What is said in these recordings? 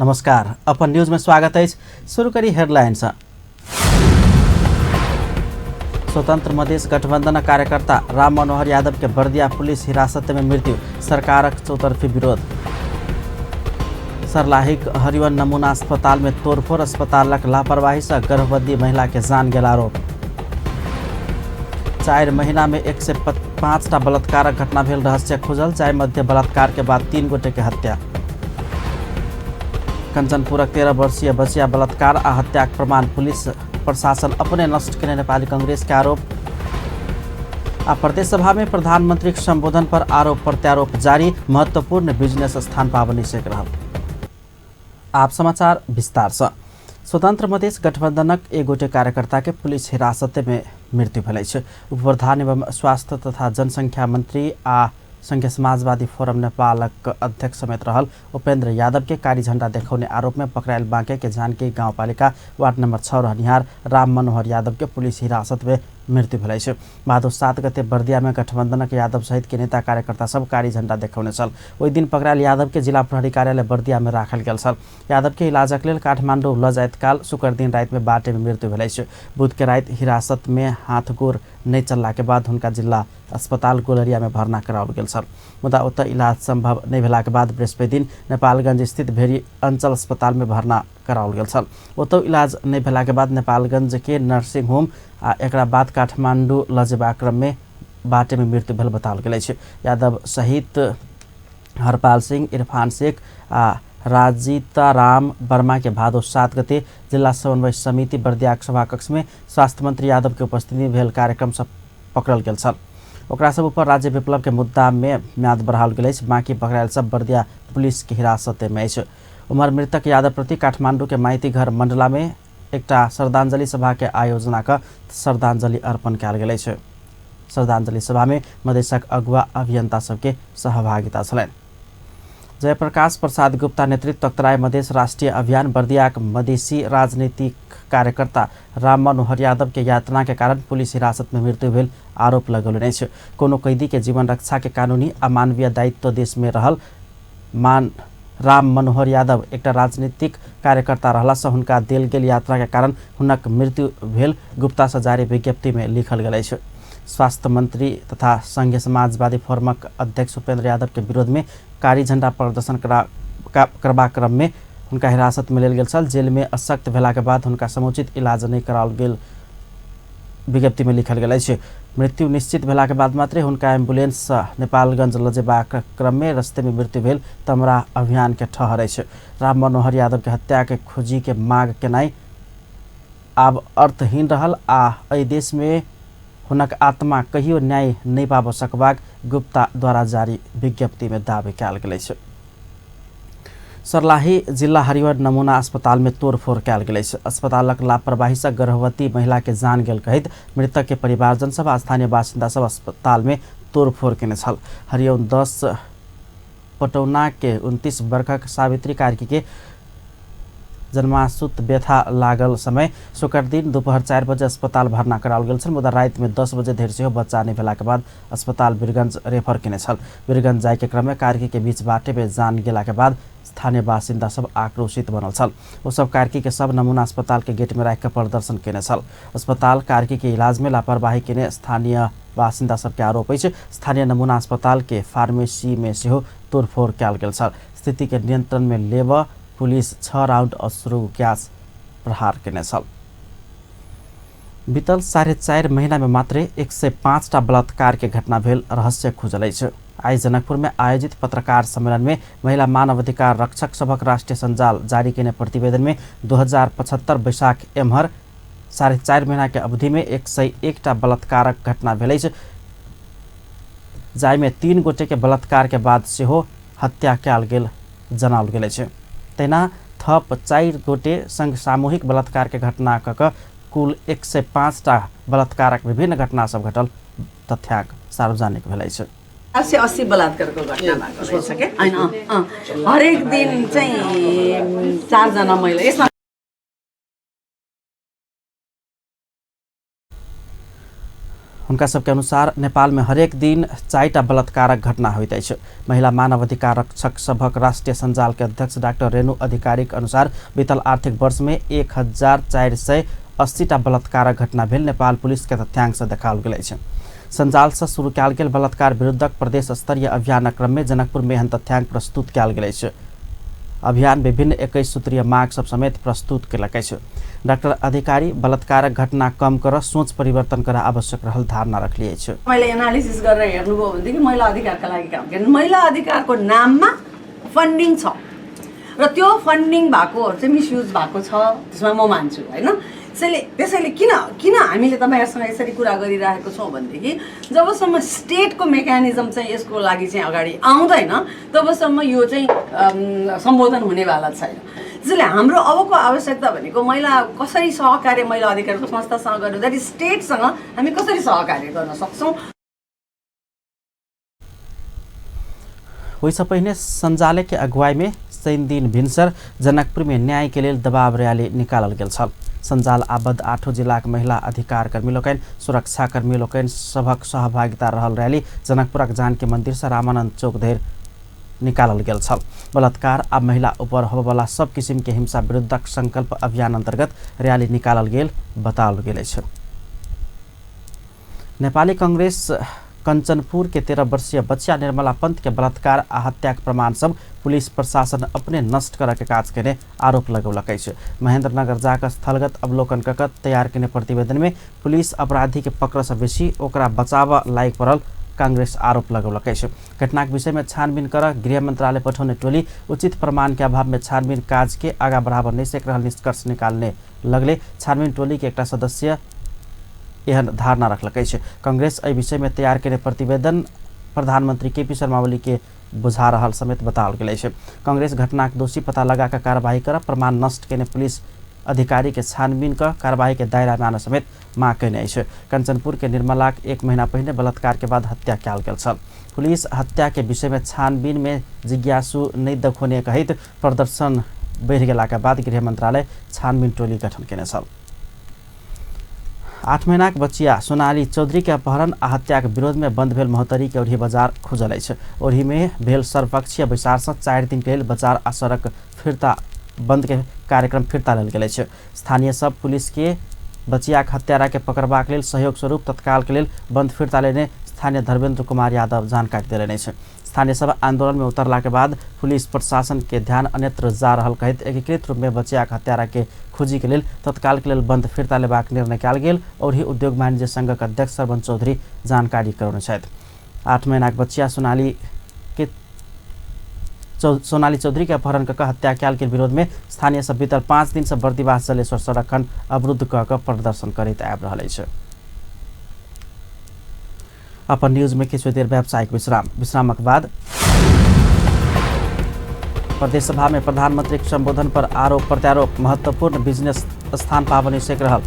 नमस्कार, अपन न्यूज में स्वागत है। शुरू करी हेडलाइंस। स्वतंत्र मधेश गठबंधन कार्यकर्ता राम मनोहर यादव के बर्दिया पुलिस हिरासत में मृत्यु, सरकारक चौतरफी विरोध। सर्लाही हरिवन नमूना अस्पताल में तोड़फोड़, अस्पतालक लापरवाही से गर्भवती महिला के जान गेल आरोप। 4 महीना में 105टा बलात्कारक घटना भेल रहस्य खुजल, जाय मध्य बलात्कार के बाद 3 गोटे के हत्या। कंचनपुरक 13 वर्षीय बचिया बलात्कार आ हत्याक प्रमाण, पुलिस प्रशासन अपने नष्ट केने नेपाली कांग्रेस के आरोप। आ प्रदेश सभा में प्रधानमंत्री के संबोधन पर आरोप प्रत्यारोप जारी, महत्वपूर्ण बिजनेस स्थान पाबनी से रहल। आप समाचार विस्तार से। स्वतंत्र मधेश गठबंधनक एक गोटे कार्यकर्ता के पुलिस हिरासत में मृत्यु भेल छै। उप प्रधान एवं स्वास्थ्य तथा जनसंख्या मंत्री आ संघीय समाजवादी फोरम नेपालक अध्यक्ष समेत रहल उपेंद्र यादव के कारी झंडा देखाउने आरोप में पकड़ायल बांके के जानकी गाउँपालिका वार्ड नंबर 6 रहनिहार राम मनोहर यादव के पुलिस हिरासत में मृत्यु भेल छै। भादो 7 गते बर्दिया में गठबंधनक यादव सहित के नेता कार्यकर्ता सब कारी झंडा देखाउने छल। ओहि दिन पकड़ायल यादव के जिला प्रहरी कार्यालय बर्दिया में राखल गेल छल। यादव के इलाजक लेल काठमांडू ल जाइत काल शुक्र दिन रात में बाटे में मृत्यु भेल छै। बुध के रात हिरासत में हाथ गोर नहीं चलला के बाद हुनका जिला अस्पताल गोलरिया में भर्ना कराओल गेल छल। मुदा ओतऽ इलाज संभव नहीं भेला के बाद बृहस्पति दिन नेपालगंज स्थित भेरी अंचल अस्पताल में भर्ना कराओल गेल छल। ओतऽ इलाज नहीं भेला के बाद नेपालगंज के नर्सिंग होम आ एकरा बाद काठमांडू ल जेबा क्रम में बाटे में मृत्यु भेल बताओल गेल छै। यादव सहित हरपाल सिंह, इरफान शेख आ राजिता राम वर्मा के भादो 7 गते जिला समन्वय समिति बर्दिया सभा कक्ष में स्वास्थ्य मंत्री यादव के उपस्थिति में भेल कार्यक्रम सब पकड़ल गेल छल। ओकरा सब ऊपर राज्य विप्लव के मुद्दा में म्याद बढ़ाओल गेल अछि। बाकी पकड़ायल सब बर्दिया पुलिस के हिरासत में अछि। उमर मृतक यादव प्रति काठमांडू के माइती घर मंडला में एकटा श्रद्धांजलि सभा के आयोजना कर श्रद्धांजलि अर्पण कयल गेल अछि। श्रद्धांजलि सभा में मधेशक अगुवा अभियंता सबके सहभागिता छलनि। जयप्रकाश प्रसाद गुप्ता नेतृत्व तराई मधेश राष्ट्रीय अभियान बर्दियाक मधेसी राजनीतिक कार्यकर्ता राम मनोहर यादव के यातना के कारण पुलिस हिरासत में मृत्यु भेल आरोप लगौलनि अछि। कोनो कैदी के जीवन रक्षा के कानूनी आ मानवीय दायित्व देश में रहल राम मनोहर यादव एकटा राजनीतिक कार्यकर्ता रहला से हुनका देल गेल यात्रा के कारण हुनक मृत्यु भेल गुप्ता से जारी विज्ञप्ति में लिखल गेल अछि। स्वास्थ्य मंत्री तथा संघीय समाजवादी फोरमक अध्यक्ष उपेंद्र यादव के विरोध में कारी झंडा प्रदर्शन करबा क्रम में हुनका हिरासत में लेल गेल छल। जेल में अशक्त भेला के बाद हुनका समुचित इलाज नहीं कराओल गेल विज्ञप्ति में लिखल गेल अछि। मृत्यु निश्चित भेला के बाद मात्र हुनका एम्बुलेंस नेपालगंज ल जेबा क्रम में रस्ते में मृत्यु भेल तमरा अभियान के ठहर अछि। राम मनोहर यादव के हत्या के खोजी के मांग केनाई आब अर्थहीन रहल आ एहि देश में हुनक आत्मा कहियो न्याय नहीं पाब सकबाक गुप्ता द्वारा जारी विज्ञप्ति में दावी कयल गेल अछि। सर्लाही जिला हरिवन नमूना अस्पताल में तोड़फोड़ कयल गेल अछि। अस्पतालक लापरवाही से गर्भवती महिला के जान गेल कहित मृतक के परिवारजन सब स्थानीय बासिंदा सब अस्पताल में तोड़फोड़ केने छल। हरिवन 10 पटौना के 29 वर्षक सावित्री कार्की के जन्मासुत व्यथा लागल समय शुक्र दिन दोपहर 4 बजे अस्पताल भर्ना कराओल गेल छल। मुदा रात में 10 बजे धरि सेहो बच्चा नहीं भेला के बाद अस्पताल वीरगंज रेफर केने छल। वीरगंज जाय के क्रम में कार्की के बीच बाटे में जान गेला के बाद स्थानीय बासिंदा सब आक्रोशित बनल छल। वो सब कार्की के सब नमूना अस्पताल के गेट में राख प्रदर्शन केने छल। अस्पताल कार्की के इलाज में लापरवाही केने स्थानीय बासिंदा सबके आरोप अछि। स्थानीय नमूना अस्पताल के फार्मेसी में सेहो तोड़फोड़ कयल गेल छल। स्थिति के नियंत्रण में लेब पुलिस 6 राउंड अश्रु गैस प्रहार केने छल। बीतल 4.5 महीना में मात्र 105टा बलात्कार के घटना भेल रहस्य खुजल अछि। आई जनकपुर में आयोजित पत्रकार सम्मेलन में महिला मानवाधिकार रक्षक सभक राष्ट्रीय संजाल जारी केने प्रतिवेदन में 2075 वैशाख एम्हर 4.5 महीना के अवधि में 101टा बलात्कारक घटना भेल अछि। जाय में 3 गोटे के बलात्कार के बाद सेहो हत्या कयल गेल जनाओल गेल अछि। तेना थप 4 गोटे संग सामूहिक बलात्कार के घटना कऽ कुल 105टा बलात्कारक विभिन्न घटना सब घटल तथ्याङ्क सार्वजनिक भेल अछि। 80 बलात्कारको घटना भएको छ के हैन। हरेक दिन चाहिँ 4 जना महिला यसमा उनका सबके अनुसार नेपाल में हरेक दिन 4टा बलात्कारक घटना होइत अछि। महिला मानव अधिकार रक्षक सभक राष्ट्रिय संजाल के अध्यक्ष डाक्टर रेणु अधिकारीक अनुसार बीतल आर्थिक वर्ष में 1480टा बलात्कारक घटना भेल नेपाल पुलिस के तथ्यांश देखाओल गेल अछि। संजाल से शुरू कयल गेल बलात्कार विरुद्धक प्रदेश स्तरीय अभियानक क्रम में जनकपुर में एहन तथ्यांक प्रस्तुत कयल गेल अछि। अभियान विभिन्न 21 सूत्रीय माग सब समेत प्रस्तुत कयलक अछि। डाक्टर अधिकारी बलात्कारक घटना कम कर सोच परिवर्तन कर आवश्यक रहल धारणा रखलिए छ। मैले एनालिसिस गरेर हेर्नुभयो भनेदेखि महिला अधिकारका लागि काम गर्नु, महिला अधिकारको नाममा फन्डिङ छ र त्यो फन्डिङ भएकोहरू चाहिँ मिसयुज भएको छ, त्यसमा म मान्छु हैन। त्यसैले किन हामीले तपाईहरुसँग यसरी कुरा गरिरहेको छौं भनेदेखि जबसम्म स्टेटको मेकानिजम चाहिँ यसको लागि चाहिँ अगाडि आउँदैन तबसम्म यो चाहिँ सम्बोधन हुनेवाला छैन। त्यसैले हाम्रो अबको आवश्यकता भनेको महिला कसरी सहकार्य महिला अधिकारको संस्थासँग गर्नु, द्याट इज स्टेटसँग हामी कसरी सहकार्य गर्न सक्छौं। वैसे पहिने संजाले के अगुवाई में शनि दिन भिनसर जनकपुर में न्याय के लिए दबाव रैली निकालल गेल छल। संजाल आबद्ध 8 जिलाक महिला अधिकार कर्मी लोकनि सुरक्षा कर्मी लोकनि सभक सहभागिता रहल रैली जनकपुरक जानकी मंदिर से रामानंद चौक धरि निकालल गेल छल। बलात्कार आ महिला ऊपर होबवला सब किसिम के हिंसा विरुद्धक संकल्प अभियान अंतर्गत रैली निकालल गेल बताओल गेल अछि। नेपाली कांग्रेस कंचनपुर के 13 वर्षीय बच्चा निर्मला पंत के बलात्कार आ हत्या के प्रमाण सब पुलिस प्रशासन अपने नष्ट करे के काज के आरोप लगौलक अछि। महेंद्रनगर जाकर स्थलगत अवलोकन कऽ तैयार केने प्रतिवेदन में पुलिस अपराधी के पकड़ से बेसी ओकरा बचाव लायक पड़ल कांग्रेस आरोप लगौलक अछि। घटना के विषय में छानबीन कर गृह मंत्रालय पठाउने टोली उचित प्रमाण के अभाव में छानबीन काज के आगा बढ़ावा नहीं सक रहल निष्कर्ष निकालने लगले छानबीन टोली के एक सदस्य एहन धारणा रखलक अछि। कांग्रेस एहि विषय में तैयार केने प्रतिवेदन प्रधानमंत्री केपी शर्मा ओली के बुझा रहल समेत बताओल गेल अछि। कांग्रेस घटना के दोषी पता लगा कर कार्रवाई कर प्रमाण नष्ट केने पुलिस अधिकारी के छानबीन कर कार्रवाई के दायरा में आने समेत मांग केने अछि। कंचनपुर के निर्मला 1 महीना पहले बलात्कार के बाद हत्या कयल गेल छल। पुलिस हत्या के विषय में छानबीन में जिज्ञासु नहीं देखोने कहित प्रदर्शन बढ़ गेला के बाद गृह मंत्रालय छानबीन टोली गठन केने छल। 8 महीना के बच्चिया सोनाली चौधरी के अपहरण आ हत्या के विरोध में बंद भेल महोत्तरी के ओढ़ी बाजार खुजल अछि। ओढ़ी में भेल सर्वपक्षीय बैसार से 4 दिन के लेल बाजार आ सड़क फिरता बंद के कार्यक्रम फिरता लेल गेल अछि। स्थानीय सब पुलिस के बच्चिया के हत्यारा के पकड़बाक लेल सहयोग स्वरूप तत्काल के लेल बंद फिरता लेने स्थानीय धर्मेंद्र कुमार यादव जानकारी देलनि अछि। स्थानीय सब आंदोलन में उतरला के बाद पुलिस प्रशासन के ध्यान अन्यत्र जा रहल कहित एकीकृत रूप में बच्चिया के हत्यारा के खोजी के लेल तत्काल के लेल बंद फिरता लेबाक निर्णय कयल गेल और ही उद्योग वाणिज्य संघ के अध्यक्ष सरवन चौधरी जानकारी करौने छथि। 8 महीना के बच्चिया सोनाली चौधरी के अपहरण कऽ हत्या कयल के विरोध में स्थानीय सब बीतल 5 दिन से बर्दिवास जलेश्वर सड़क खंड अवरुद्ध कऽ प्रदर्शन करैत आबि रहल अछि। अपन न्यूज में किछु देर व्यावसायिक विश्रामक बाद प्रदेश सभा में प्रधानमंत्री के संबोधन पर आरोप प्रत्यारोप महत्वपूर्ण बिजनेस स्थान पावनी सेक रहल।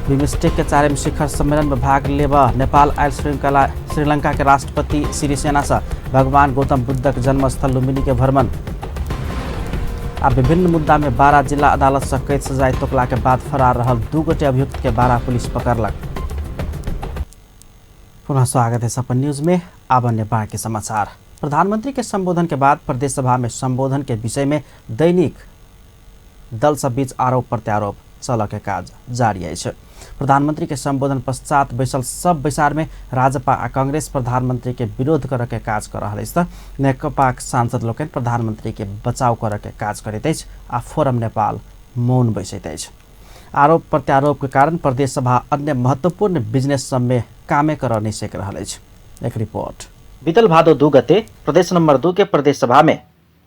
बिमस्टेक के 4वें शिखर सम्मेलन में भाग लेबा नेपाल आयल श्रीलंका के राष्ट्रपति सिरिसेना से भगवान गौतम बुद्धक जन्मस्थल लुम्बिनी के भ्रमण आ विभिन्न मुद्दा में 12 जिला अदालत से कैद सजाए तोकला के बाद फरार रहल 2 गोटे अभियुक्त के 12 पुलिस पकड़लक। पुनः स्वागत है सपन न्यूज में। अब अन्य बाकी समाचार। प्रधानमंत्री के संबोधन के बाद प्रदेश सभा में संबोधन के विषय में दैनिक दल सब बीच आरोप प्रत्यारोप चल के काज जारी है। प्रधानमंत्री के संबोधन पश्चात बैसल सब बैसार में राजपा आ कांग्रेस प्रधानमंत्री के विरोध कर के काज कर रहा है। नेकपा सांसद लोग प्रधानमंत्री के बचाव कर के काज करते आ फोरम नेपाल मौन बैसत। आरोप प्रत्यारोप के कारण प्रदेश सभा अन्य महत्वपूर्ण बिजनेस सब में कामे कर नहीं सक रहा है। एक रिपोर्ट। बीतल भादो 2 गते प्रदेश नंबर 2 के प्रदेश सभा में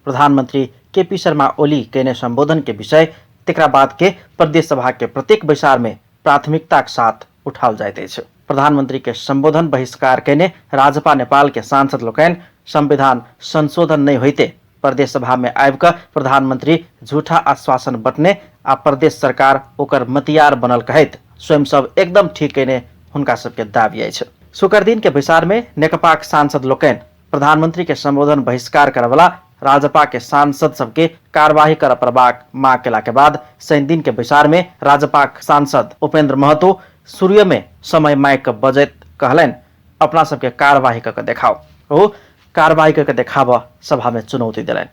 प्रधानमंत्री केपी शर्मा ओली के संबोधन के विषय तेकरा बाद के प्रदेश सभा के प्रत्येक बैसार में प्राथमिकता के साथ उठाल जाते। प्रधानमंत्री के संबोधन बहिष्कार केने राजपा नेपाल के सांसद लोकनि संविधान संशोधन नहीं होते प्रदेश सभा में आबिक प्रधानमंत्री झूठा आश्वासन बटने आ प्रदेश सरकार ओकर मतियार बनल कहत स्वयं सब एकदम ठीक केने हुनका सबके दाबी अछि। शुक्र दिन के बैसार में नेकपा के सांसद लोकनि प्रधानमंत्री के संबोधन बहिष्कार करवला राजपा के सांसद सबके कार्यवाही कर प्रबाक मांग केला के बाद 3 दिन के विचार में राजपा सांसद उपेंद्र महतो सूर्य में समय माइक बजैत कहलन अपना सबके कार्यवाही करके देखाओ। वो कार्यवाही करके देखाव सभा में चुनौती दिलन।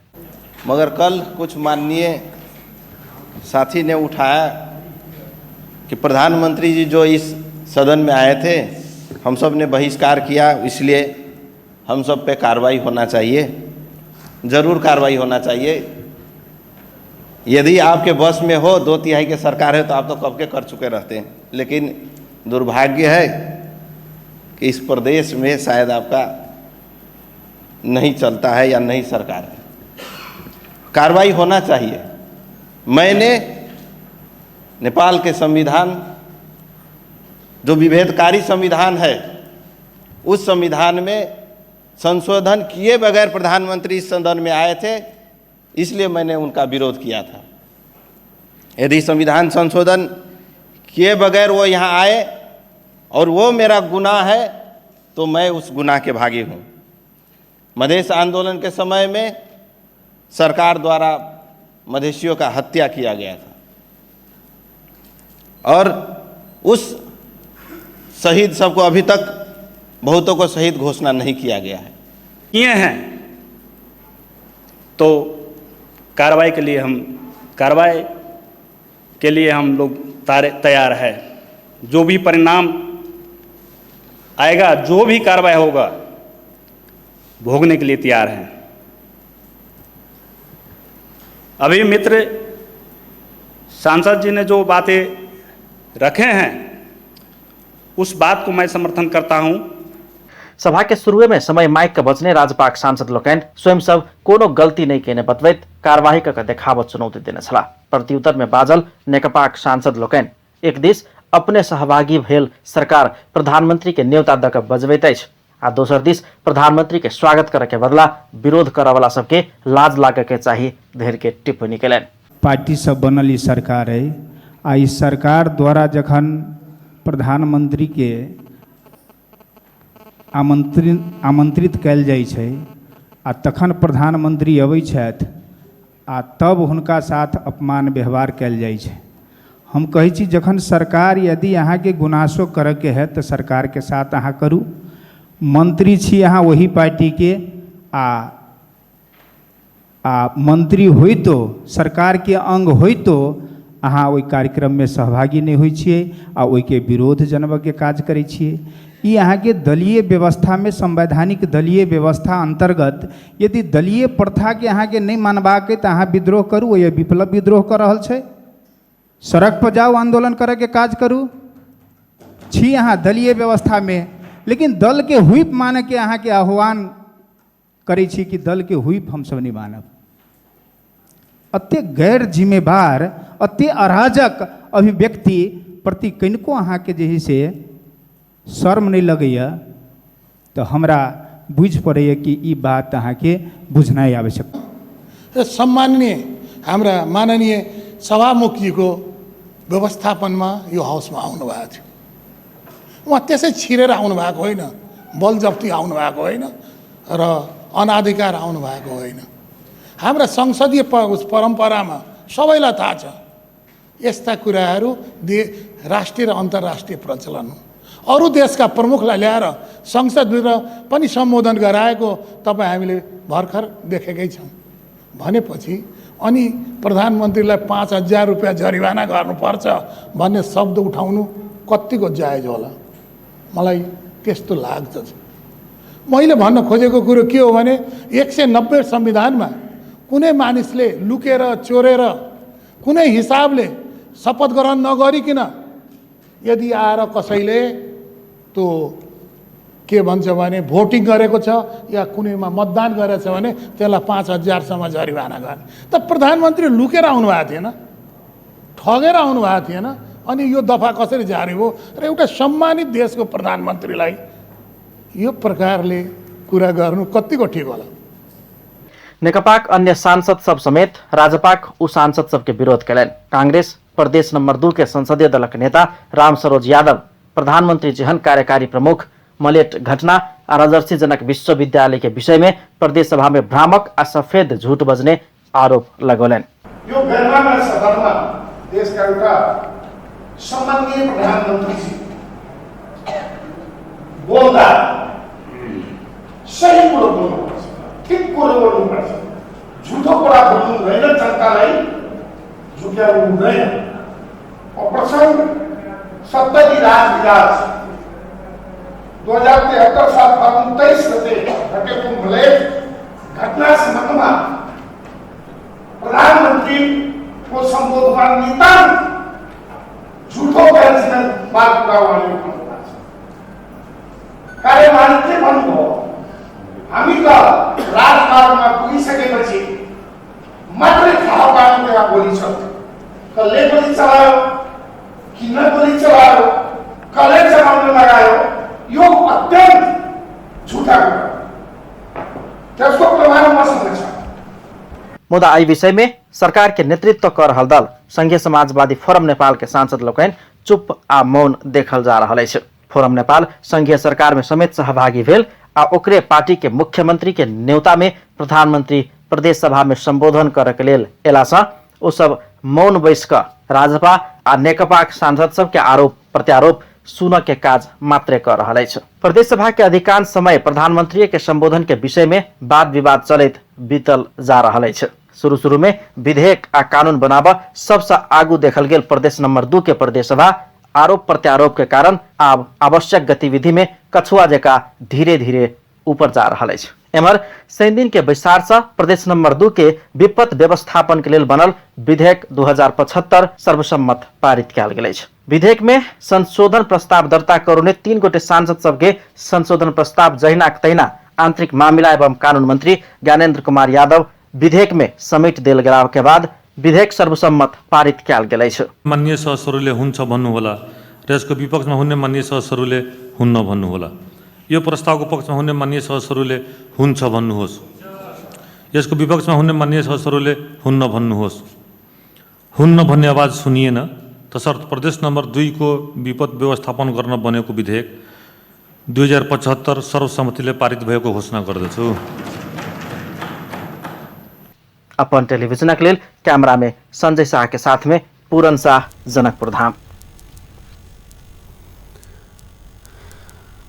मगर कल कुछ माननीय साथी ने उठाया कि प्रधानमंत्री जी जो इस सदन में आए थे हम सब ने बहिष्कार किया, इसलिए हम सब पे कार्रवाई होना चाहिए। ज़रूर कार्रवाई होना चाहिए। यदि आपके बस में हो 2/3 की सरकार है तो आप तो कब के कर चुके रहते हैं, लेकिन दुर्भाग्य है कि इस प्रदेश में शायद आपका नहीं चलता है या नहीं सरकार है। कार्रवाई होना चाहिए। मैंने नेपाल के संविधान जो विभेदकारी संविधान है उस संविधान में संशोधन किए बगैर प्रधानमंत्री इस सदन में आए थे, इसलिए मैंने उनका विरोध किया था। यदि संविधान संशोधन किए बगैर वो यहाँ आए और वो मेरा गुनाह है तो मैं उस गुनाह के भागी हूँ। मधेश आंदोलन के समय में सरकार द्वारा मधेशियों का हत्या किया गया था और उस शहीद सबको अभी तक बहुतों को शहीद घोषणा नहीं किया गया है। किए हैं तो कार्रवाई के लिए हम लोग तैयार है। जो भी परिणाम आएगा, जो भी कार्रवाई होगा, भोगने के लिए तैयार हैं। अभी मित्र सांसद जी ने जो बातें रखे हैं उस बात को मैं समर्थन करता हूं। सभा के शुरू में समय माइक के बजने राजपाक सांसद लोकन स्वयं सब कोनो गलती नहीं केने बतवैत कार्यवाही करके देखाव चुनौती देने छला। प्रत्युत्तर में बाजल नेकपा सांसद लोकन एक दिस अपने सहभागी भेल सरकार प्रधानमंत्री के न्योता दक बजबैत अछि आ दोसर दिस प्रधानमंत्री के स्वागत करे के बदला विरोध करे वाला सबके लाज लागे के चाहिए धेर के टिप्पणी केलन। पार्टी सब बनल ई सरकार है आ ई सरकार द्वारा जखन प्रधानमंत्री के आमंत्रित कयल जाइ छै आ तखन प्रधानमंत्री अबै छथि आ तब हुनका साथ अपमान व्यवहार कयल जाइ छै। हम कहै छी जखन सरकार यदि अहाँके गुनासो करैके है तो सरकार के साथ अहाँ करू। मंत्री छी अहाँ वही पार्टी के आ मंत्री होइतो सरकार के अंग होइतो अहाँ ओहि कार्यक्रम में सहभागी नहीं होइ छियै आ ओहि के विरोध जनबऽ के काज करै छियै। ई अहाँ के दलीय व्यवस्था में संवैधानिक दलीय व्यवस्था अंतर्गत यदि दलीय प्रथा के अहाँ के नहीं मानबाक है तो अहाँ विद्रोह करू। या विप्लव विद्रोह कर रहल छै, सड़क पर जाओ, आंदोलन करे के काज करू। छी अहाँ दलीय व्यवस्था में, लेकिन दल के हुइप माने के अहाँ के आह्वान करै छी कि दल के हुइप हम सब नहीं मानब। अत्ते गैर जिम्मेवार, अत्ते अराजक अभिव्यक्ति प्रति कनिको अहाँ के जे है से शर्म नहीं लगैया तो हमरा बुझ पड़ैया कि ई बात अहाँ के बुझनाइ आवश्यक। सम्माननीय हाम्रा माननीय सभामुखजी को व्यवस्थापन में यो हाउस में आउनु भएको थियो। उहाँ त्यसै छिरेर आउनु भएको होइन, बलजफ्ती आउनु भएको होइन र अनाधिकार आउनु भएको होइन। हाम्रा संसदीय परम्परामा सबैलाई थाहा छ यस्ता कुराहरू राष्ट्रिय र अन्तर्राष्ट्रिय प्रचलन हो। अरू देशका प्रमुखलाई ल्याएर संसदभित्र पनि सम्बोधन गराएको तपाईँ हामीले भर्खर देखेकै छौँ। भनेपछि अनि प्रधानमन्त्रीलाई 5,000 रुपियाँ जरिवाना गर्नुपर्छ भन्ने शब्द उठाउनु कतिको जायज होला? मलाई त्यस्तो लाग्छ। मैले भन्न खोजेको कुरो के हो भने 190 संविधानमा कुनै मानिसले लुकेर चोरेर कुनै हिसाबले शपथ ग्रहण नगरिकन यदि आएर कसैले त्यो के भन्छ भने भोटिङ गरेको छ या कुनैमा मतदान गरेछ भने त्यसलाई 5,000 सम्म जरिवाना गर्ने। त प्रधानमन्त्री लुकेर आउनु भएको थिएन, ठगेर आउनु भएको थिएन। अनि यो दफा कसरी जारी हो र एउटा सम्मानित देशको प्रधानमन्त्रीलाई यो प्रकारले कुरा गर्नु कतिको ठिक होला? नेकपाक अन्य सांसद सब समेत राजपाक उ सांसद सबके विरोध कलन। कांग्रेस प्रदेश नंबर 2 के संसदीय दल के नेता राम सरोज यादव प्रधानमंत्री जेहन कार्यकारी प्रमुख मलेट घटना आ राजर्षिजनक विश्वविद्यालय के विषय में प्रदेश सभा में भ्रामक आ सफेद झूठ बजने आरोप लगौलन्। यो बेलमा सदनमा देशका एउटा सम्माननीय प्रधानमन्त्रीजी बोल्दा सही कुरो बोल्नुपर्छ, ठिक कुरो बोल्नुपर्छ, झुटो कुरा बोल्नु हुँदैन, जनतालाई झुक्याउनु हुँदैन। अपरेसन सत्तरी राजविलास 2073 साल फागुन 23 गते घटेको मलेट घटना सम्बन्धमा प्रधानमन्त्रीको सम्बोधनमा नितान्त झुटो बयान माग कुरा उहाँले भन्नुभएको छ। कार्यमालिकले भन्नुभयो हामी त राजमार्गमा पुगिसकेपछि मात्रै थाहा पाउनु त्यहाँ गोली छ, कसले गोली चलायो, किन गोली चलायो, कसले चलाउन लगायो, यो अत्यन्त झुटा कुरा, त्यसको प्रमाण मसँग छ। मुदा आई विषय में सरकार के नेतृत्व कर रहल दल संघीय समाजवादी फोरम नेपाल के सांसद लोकनि चुप आ मौन देखल जा रहा है। फोरम नेपाल संघीय सरकार में समेत सहभागी भेल आ ओकरे पार्टी के मुख्यमंत्री के न्योता में प्रधानमंत्री प्रदेश सभा में संबोधन करे के लेल एला सँ ओ सब मौन बैस क राजपा आ नेकपा सांसद सब के आरोप प्रत्यारोप सुन के काज मात्रे कर रहा है। प्रदेश सभा के अधिकांश समय प्रधानमंत्री के संबोधन के विषय में वाद विवाद चलित बीतल जा रहा है। शुरू में विधेयक आ कानून बनाब सबसे आगू देखल गेल प्रदेश नंबर 2 के प्रदेश सभा आरोप प्रत्यारोप के कारण आब आवश्यक गतिविधि में कछुआ जका धीरे धीरे ऊपर जा रहा है। एमहर शनि दिन के बैसार से प्रदेश नंबर 2 के विपद व्यवस्थापन के लेल बनल विधेयक 2075 सर्वसम्मत पारित कयल गेल अछि। विधेयक में संशोधन प्रस्ताव दर्ता करुने 3 गोटे सांसद सबके संशोधन प्रस्ताव जहिना तहिना आंतरिक मामिला एवं कानून मंत्री ज्ञानेन्द्र कुमार यादव विधेयक में समेट देल गेला के बाद विधेयक सर्वसम्मत पारित कयल गेल अछि। माननीय सदस्यहरूले हुन्छ भन्नुहोला र यसको विपक्षमा हुने माननीय सदस्यहरूले हुन्न भन्नुहोला। यो प्रस्तावको पक्षमा हुने माननीय सदस्यहरूले हुन्छ भन्नुहोस्, यसको विपक्षमा हुने माननीय सदस्यहरूले हुन्न भन्नुहोस्। हुन्न भन्ने आवाज सुनिएन तसर्थ प्रदेश नम्बर 2 को विपद व्यवस्थापन गर्न बनेको विधेयक 2075 सर्वसम्मतिले पारित भएको घोषणा गर्दछु। अपन टेलीविजन के लिए कैमरा में संजय शाह के साथ में पूरन शाह, जनकपुर धाम।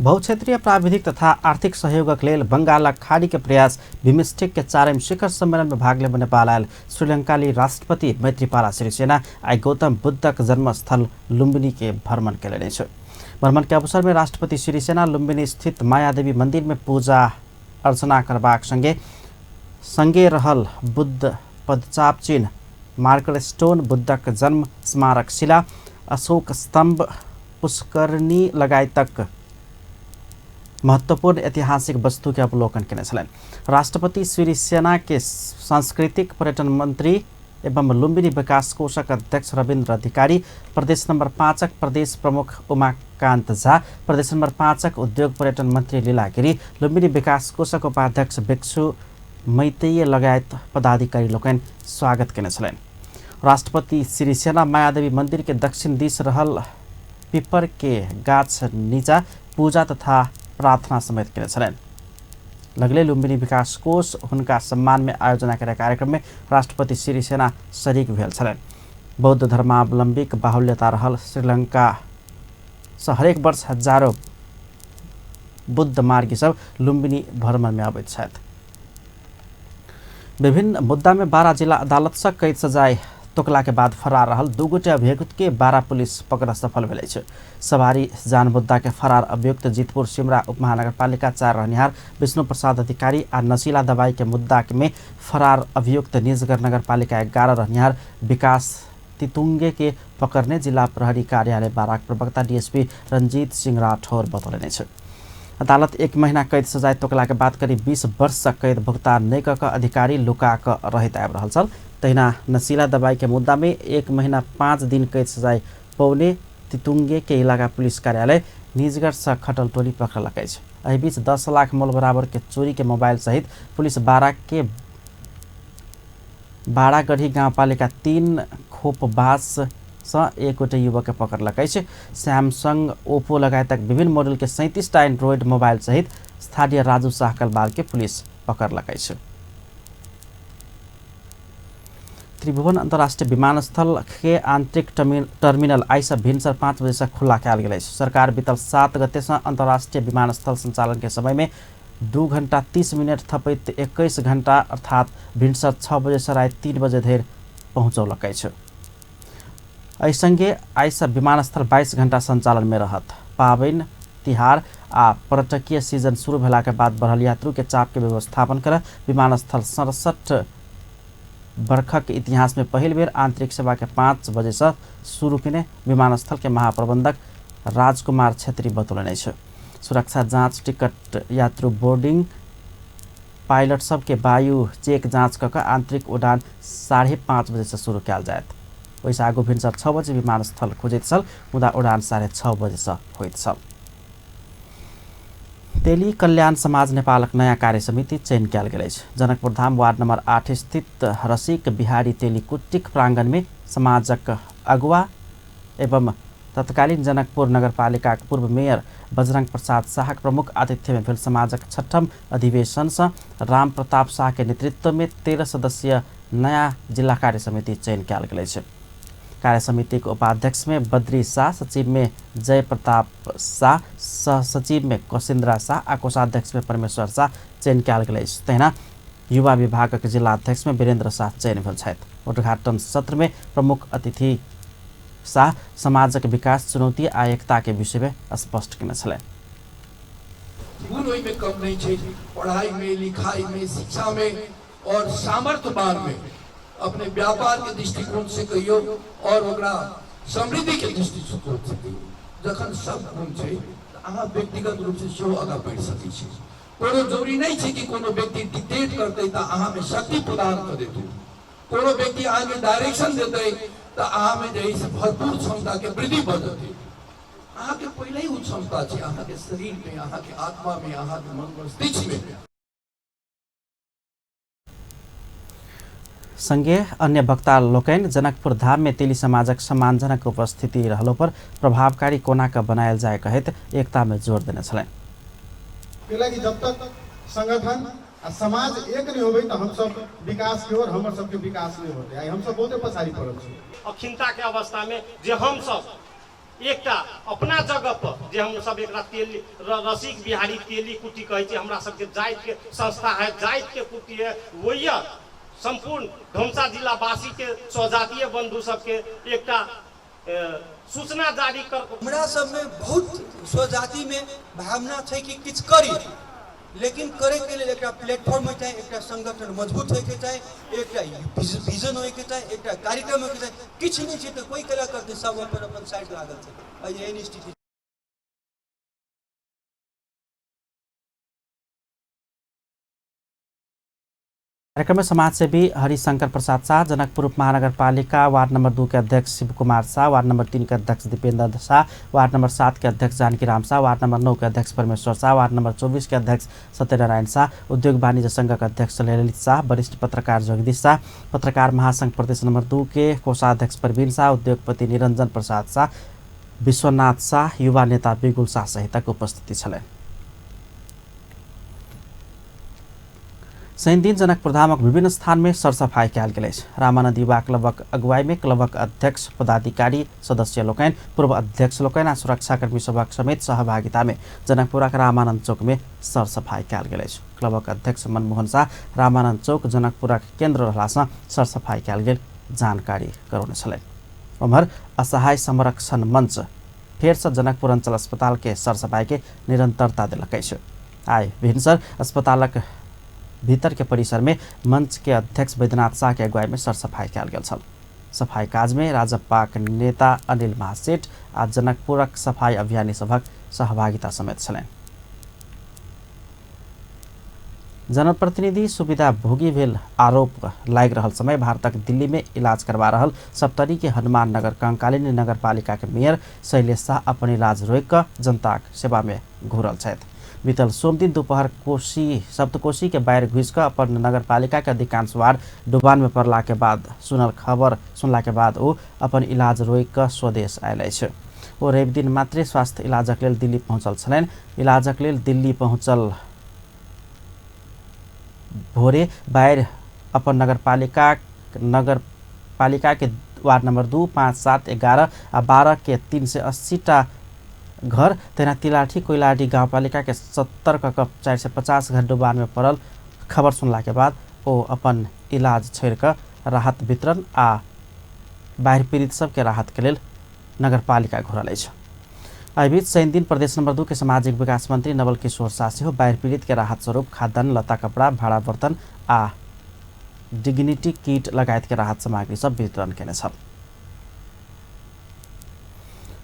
बहुक्षेत्रीय प्राविधिक तथा आर्थिक सहयोगक लेल बंगालक खाड़ी के प्रयास बिमस्टेक के 4म शिखर सम्मेलन में भाग लेब नेपाल आयल श्रीलंकाली राष्ट्रपति मैत्रीपाला सिरिसेना आई गौतम बुद्धक जन्मस्थल लुम्बिनी के भ्रमण कयलनि अछि। भ्रमण के अवसर में राष्ट्रपति सिरिसेना लुम्बिनी स्थित मायादेवी मंदिर में पूजा अर्चना करबाक संगे रहल बुद्ध पदचाप चिन्ह, मार्कर स्टोन, बुद्धक जन्म स्मारक शिला, अशोक स्तंभ, पुष्करणी लगायतक महत्वपूर्ण ऐतिहासिक वस्तु के अवलोकन केने छलनि। राष्ट्रपति सिरिसेना के सांस्कृतिक पर्यटन मंत्री एवं लुम्बिनी विकास कोषक अध्यक्ष रविन्द्र अधिकारी, प्रदेश नंबर 5 प्रदेश प्रमुख उमाकान्त झा, प्रदेश नंबर 5 उद्योग पर्यटन मंत्री लीला गिरी, लुम्बिनी विकास कोषक उपाध्यक्ष भिक्षु मैतेय लगायत पदाधिकारी लोकनि स्वागत केने छलनि। राष्ट्रपति सिरिसेना मायादेवी मंदिर के दक्षिण दिश रहल पीपर के गाछ नीचा पूजा तथा प्रार्थना समेत केने छलनि। लगले लुम्बिनी विकास कोष हुनका सम्मान में आयोजना करे कार्यक्रम में राष्ट्रपति सिरिसेना शरीक भेल छलनि। बौद्ध धर्मावलम्बीक बाहुल्यता रहल श्रीलंका से हरेक वर्ष हजारों बुद्ध मार्गी सब लुम्बिनी भ्रमण में अबैत छथि। विभिन्न मुद्दा में बारा जिला अदालत से कैद सजाय तोकला के बाद फरार रहल 2 गोटे अभियुक्त के बारा पुलिस पकड़ सफल भेल अछि। सवारी जान मुद्दा के फरार अभियुक्त जितपुर सिमरा उपमहानगरपालिका 4 रहनिहार विष्णु प्रसाद अधिकारी आ नशीला दवाई के मुद्दा में फरार अभियुक्त निजगढ़ नगरपालिका 11 रहनिहार विकास तितुंगे के पकड़ने जिला प्रहरी कार्यालय बाराक प्रवक्ता डीएसपी रंजीत सिंह राठौर बतौलनि अछि। अदालत 1 महीना कैद सजाय तोकला के बाद करीब 20 वर्ष से कैद भुगतान नहीं कऽ अधिकारी लुका कऽ रहैत आबि रहल छल। तहिना नशीला दवाई के मुद्दा में 1 महीना 5 दिन कैद सजाय पौने तितुंगे के इलाका पुलिस कार्यालय निजगढ़ से खटल टोली पकड़लक अछि। एहि बीच 10 लाख मूल बराबर के चोरी के मोबाइल सहित पुलिस बारा के बाड़ागढ़ी गांवपालिका 3 खोपबास एकवटा युवक के पकड़लकै छ। सैमसंग, ओप्पो लगायत विभिन्न मोडल के 37टा एंड्रोइड मोबाइल सहित स्थानीय राजू शाह कलबाल के पुलिस पकड़लकै छ। त्रिभुवन अंतर्राष्ट्रीय विमानस्थल के आंतरिक टर्मिनल आइस भिनसर 5 बजे से खुला कयल गेल अछि। सरकार बीतल 7 गते से अंतर्राष्ट्रीय विमानस्थल संचालन के समय में 2 घंटा 30 मिनट थपैत 21 घंटा अर्थात भिनसर 6 बजे से रात 3 बजे धरि पहुँचौलकै छ। एहिसँगे आइस विमानस्थल 22 घंटा संचालन में रहत। पाबनि तिहार आ पर्यटकीय सीजन शुरू भेला के बाद बढ़ल यात्रु के चाप के व्यवस्थापन कर विमानस्थल 67 बरखक इतिहास में पहिल बेर आंतरिक सेवा के 5 बजे से शुरू किने विमानस्थल के महाप्रबंधक राजकुमार छेत्री बतौलनि छ। सुरक्षा जांच, टिकट, यात्रु बोर्डिंग, पायलट सब के वायु चेक जांच कऽ आंतरिक उड़ान 5:30 बजे से शुरू कयल जायत। वैसे आगू भिनसर 6 बजे विमानस्थल खुजैत छल, मुदा उड़ान 6:30 बजे से होइत छल। तेली कल्याण समाज नेपालक नया कार्य समिति चयन कयल गेल अछि। जनकपुर धाम वार्ड नंबर 8 स्थित रसिक बिहारी तेली कुट्टिक प्रांगण में समाजक अगुवा एवं तत्कालीन जनकपुर नगरपालिका पूर्व मेयर बजरंग प्रसाद शाह प्रमुख आतिथ्य में भेल समाजक 6ठम अधिवेशन से राम प्रताप शाह के नेतृत्व में 13 सदस्यीय नया जिला कार्य समिति चयन कयल गेल अछि। कार्य समिति के उपाध्यक्ष में बद्री शाह, सचिव में जय प्रताप शाह, सह सचिव में कौशिन्द्रा शाह आ कोषाध्यक्ष में परमेश्वर शाह चयन कयल गेल अछि। तहिना युवा विभागक जिला अध्यक्ष में वीरेन्द्र शाह चयन भेल छथि। उद्घाटन सत्र में प्रमुख अतिथि शाह समाजक विकास, चुनौती आ एकता के विषय में स्पष्ट केने छलै। में कम नहीं है, पढ़ाई में, लिखाई में, शिक्षा में और सामर्थ्यवान में अपने व्यापार के दृष्टिकोण से कहियो और ओकरा समृद्धि के दृष्टिकोण से कहियो जखन सब गुण छै अहाँ व्यक्तिगत रूप से सेहो आगाँ बढ़ सकै छी। कोनो जरूरी नहीं छै कि कोनो व्यक्ति डिक्टेट करतै त अहाँ में शक्ति प्रदान कर देतै। कोनो व्यक्ति अहाँ के डायरेक्शन देतै त अहाँ में जे है भरपूर क्षमता के वृद्धि भ जेतै। अहाँ के पहले ही क्षमता छै, अहाँ के शरीर में, अहाँ के आत्मा में, अहाँ के मन मस्तिष्क में। संगे अन्य वक्ता लोकनि जनकपुर धाम में तेली समाजक सम्मानजनक उपस्थिति रहलो पर प्रभावकारी कोना का बनायल जाए कहैत एकता में जोर देने छलनि। कि जब तक संगठन आ समाज एक नहीं होबे तो हम सब विकास के और हमर सबके विकास नहीं होते। आई हम सब बहुते पछाड़ी पड़ल छी। अखिनता के अवस्था में जे हम सब एकटा अपना जगह पर जे हम सब एकरा तेली रसिक बिहारी तेली कुटी कहै छी, हमरा सबके जाइत के संस्था है, जाइत के कुटी है, वही संपूर्ण धमसा जिला वासी के स्वजातीय बंधु सबके एकटा सूचना जारी कर। हमरा सब में बहुत स्वजाति में भावना छै कि किछ करी, लेकिन करे के लिए एक प्लेटफॉर्म होता है, एक संगठन मजबूत होके चाहे, एक विजन होके चाहे, एक कार्यक्रम होके चाहे। किछ नहीं छै तो कोई कला करते सब अपन साइड लागल छै। यही स्थिति। कार्यक्रम में समाजसेवी हरिशंकर प्रसाद शाह, जनकपुर उप महानगरपालिका वार्ड नंबर 2 के अध्यक्ष शिव कुमार शाह, वार्ड नंबर 3 के अध्यक्ष दीपेंद्र शाह, वार्ड नंबर 7 के अध्यक्ष जानकी राम शाह, वार्ड नंबर 9 के अध्यक्ष परमेश्वर शाह, वार्ड नंबर 24 के अध्यक्ष सत्यनारायण शाह, उद्योग वाणिज्य संघ के अध्यक्ष ललित शाह, वरिष्ठ पत्रकार जगदीश शाह, पत्रकार महासंघ प्रदेश नंबर 2 के कोषाध्यक्ष प्रवीण शाह, उद्योगपति निरंजन प्रसाद शाह, विश्वनाथ शाह, युवा नेता बिगुल शाह सहितक उपस्थिति छलनि। शनि दिन जनकपुर धामक विभिन्न स्थान में सरसफाई कयल गेल अछि। रामानंद युवा क्लबक अगुवाई में क्लबक अध्यक्ष, पदाधिकारी, सदस्य लोकनि, पूर्व अध्यक्ष लोकनि आ सुरक्षाकर्मी सभक समेत सहभागिता में जनकपुरक रामानंद चौक में सरसफाई कयल गेल अछि। क्लबक अध्यक्ष मनमोहन शाह रामानंद चौक जनकपुरक केन्द्र रहलासँ सरसफाई कयल गेल जानकारी करौने छलनि। उम्हर असहाय संरक्षण मंच फेरसँ जनकपुर अंचल अस्पताल के सरसफाई के निरंतरता देलकै अछि। आइ भिनसर अस्पतालक भीतर के परिसर में मंच के अध्यक्ष बैद्यनाथ शाह के अगुवाई में सरसफाई कयल गेल छल। सफाई काज में राजपाक नेता अनिल महासेठ आ जनकपुरक सफाई अभियानी सभक सहभागिता समेत छलनि। जनप्रतिनिधि सुविधा भोगी भेल आरोप लागि रहल समय भारतक दिल्ली में इलाज करवा रहल सप्तरी के हनुमान नगर कंकालिनी नगरपालिका के मेयर शैलेश शाह अपन इलाज रोकि कऽ जनताक सेवा में घुरल छथि। बीतल सोम दिन दोपहर सप्तकोशी के बाहर घुस कर अपन नगरपालिका के अधिकांश वार्ड डुबान में पड़ला के बाद खबर सुनला के बाद वो अपन इलाज रोक कर स्वदेश आयल छै। ओ रवि दिन मात्रै स्वास्थ्य इलाजक लेल दिल्ली पहुँचल छलनि। इलाजक लेल दिल्ली पहुँचल भोरे बाहर अपन नगरपालिका के वार्ड नंबर 2, 5, 7, 11 आ 12 के 380 घर तेना तिलाठी कोइलाडी गाउँपालिका के 70 कप 450 घर डुबान में पड़ल खबर सुनला के बाद ओ अपन इलाज छोड़ कर राहत वितरण आ बाढ़ पीड़ित सबके राहत के लेल नगरपालिका घुरल अछि। एहि बीच शनि दिन प्रदेश नंबर 2 के सामाजिक विकास मंत्री नवल किशोर शाह सेहो बाढ़ पीड़ित के राहत स्वरूप खाद्यान्न, लत्ता कपड़ा, भाड़ा बर्तन आ डिग्निटी किट लगायत के राहत सामग्री सब वितरण केने छन्।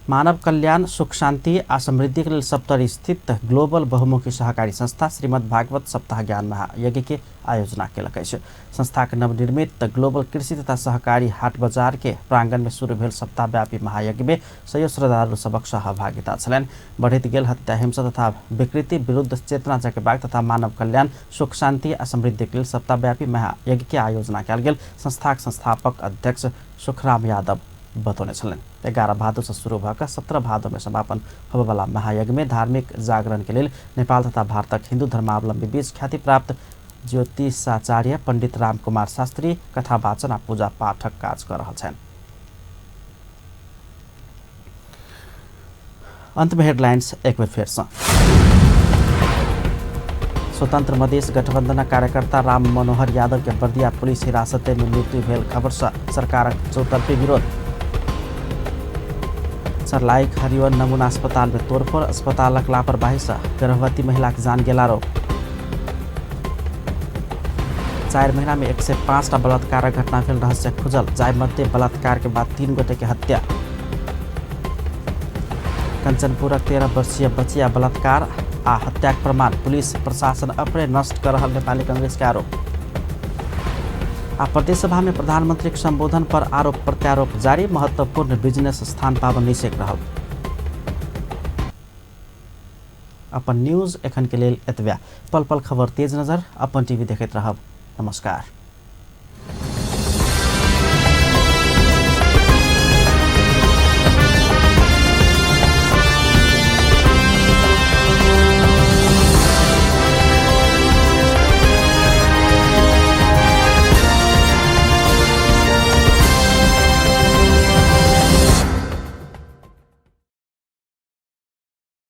मानव कल्याण, सुख शान्ति आ समृद्धि के लेल सप्तरी स्थित ग्लोबल बहुमुखी सहकारी संस्था श्रीमद् भागवत सप्ताह ज्ञान महायज्ञ के आयोजना केलक अछि। संस्था के नवनिर्मित ग्लोबल कृषि तथा सहकारी हाट बाजार के प्रांगण में शुरू भेल सप्ताहव्यापी महायज्ञ में सय श्रद्धालु सबक सहभागिता छलनि। बढ़ैत गेल हत्या, हिंसा तथा विकृति विरुद्ध चेतना जगेबाक तथा मानव कल्याण, सुख शान्ति आ समृद्धि के लेल सप्ताहव्यापी महायज्ञ के आयोजना कयल गेल संस्थाक संस्थापक अध्यक्ष सुखराम यादव बतौने छलनि। 11 भादो से शुरू भकर 17 भादो में समापन होबेवाला महायज्ञ में धार्मिक जागरण के लिए नेपाल तथा भारतक हिंदू धर्मावलंबी बीच ख्याति प्राप्त ज्योतिषाचार्य पंडित राम कुमार शास्त्री कथा वाचन आ पूजा पाठक काज कर रहल छन्। अंत में हेडलाइंस एक बेर फेर से। स्वतंत्र मधेश गठबंधन कार्यकर्ता राम मनोहर यादव के बर्दिया पुलिस हिरासत में मृत्यु भेल खबर से सरकारक चौतरफी विरोध। सर्लाइक हरिवन नमूना अस्पताल में तोड़फोड़, अस्पतालक लापरवाही से गर्भवती महिला की जान गेला रोग। 4 महीना में 105 बलात्कार घटना भेल रहस्य खुजल, जाय मध्य बलात्कार के बाद 3 गोटे के हत्या। कंचनपुरक 13 वर्षीय बचिया बलात्कार आ हत्याक प्रमाण, पुलिस प्रशासन अपने नष्ट कर रहल नेपाली कांग्रेस के आरोप। आ प्रदेश सभा में प्रधानमंत्री के संबोधन पर आरोप प्रत्यारोप जारी, महत्वपूर्ण बिजनेस स्थान पावन निषेक रहल। अपन न्यूज एखन के लेल एतबे। पल पल खबर तेज नजर अपन टीवी देखैत रहब। नमस्कार।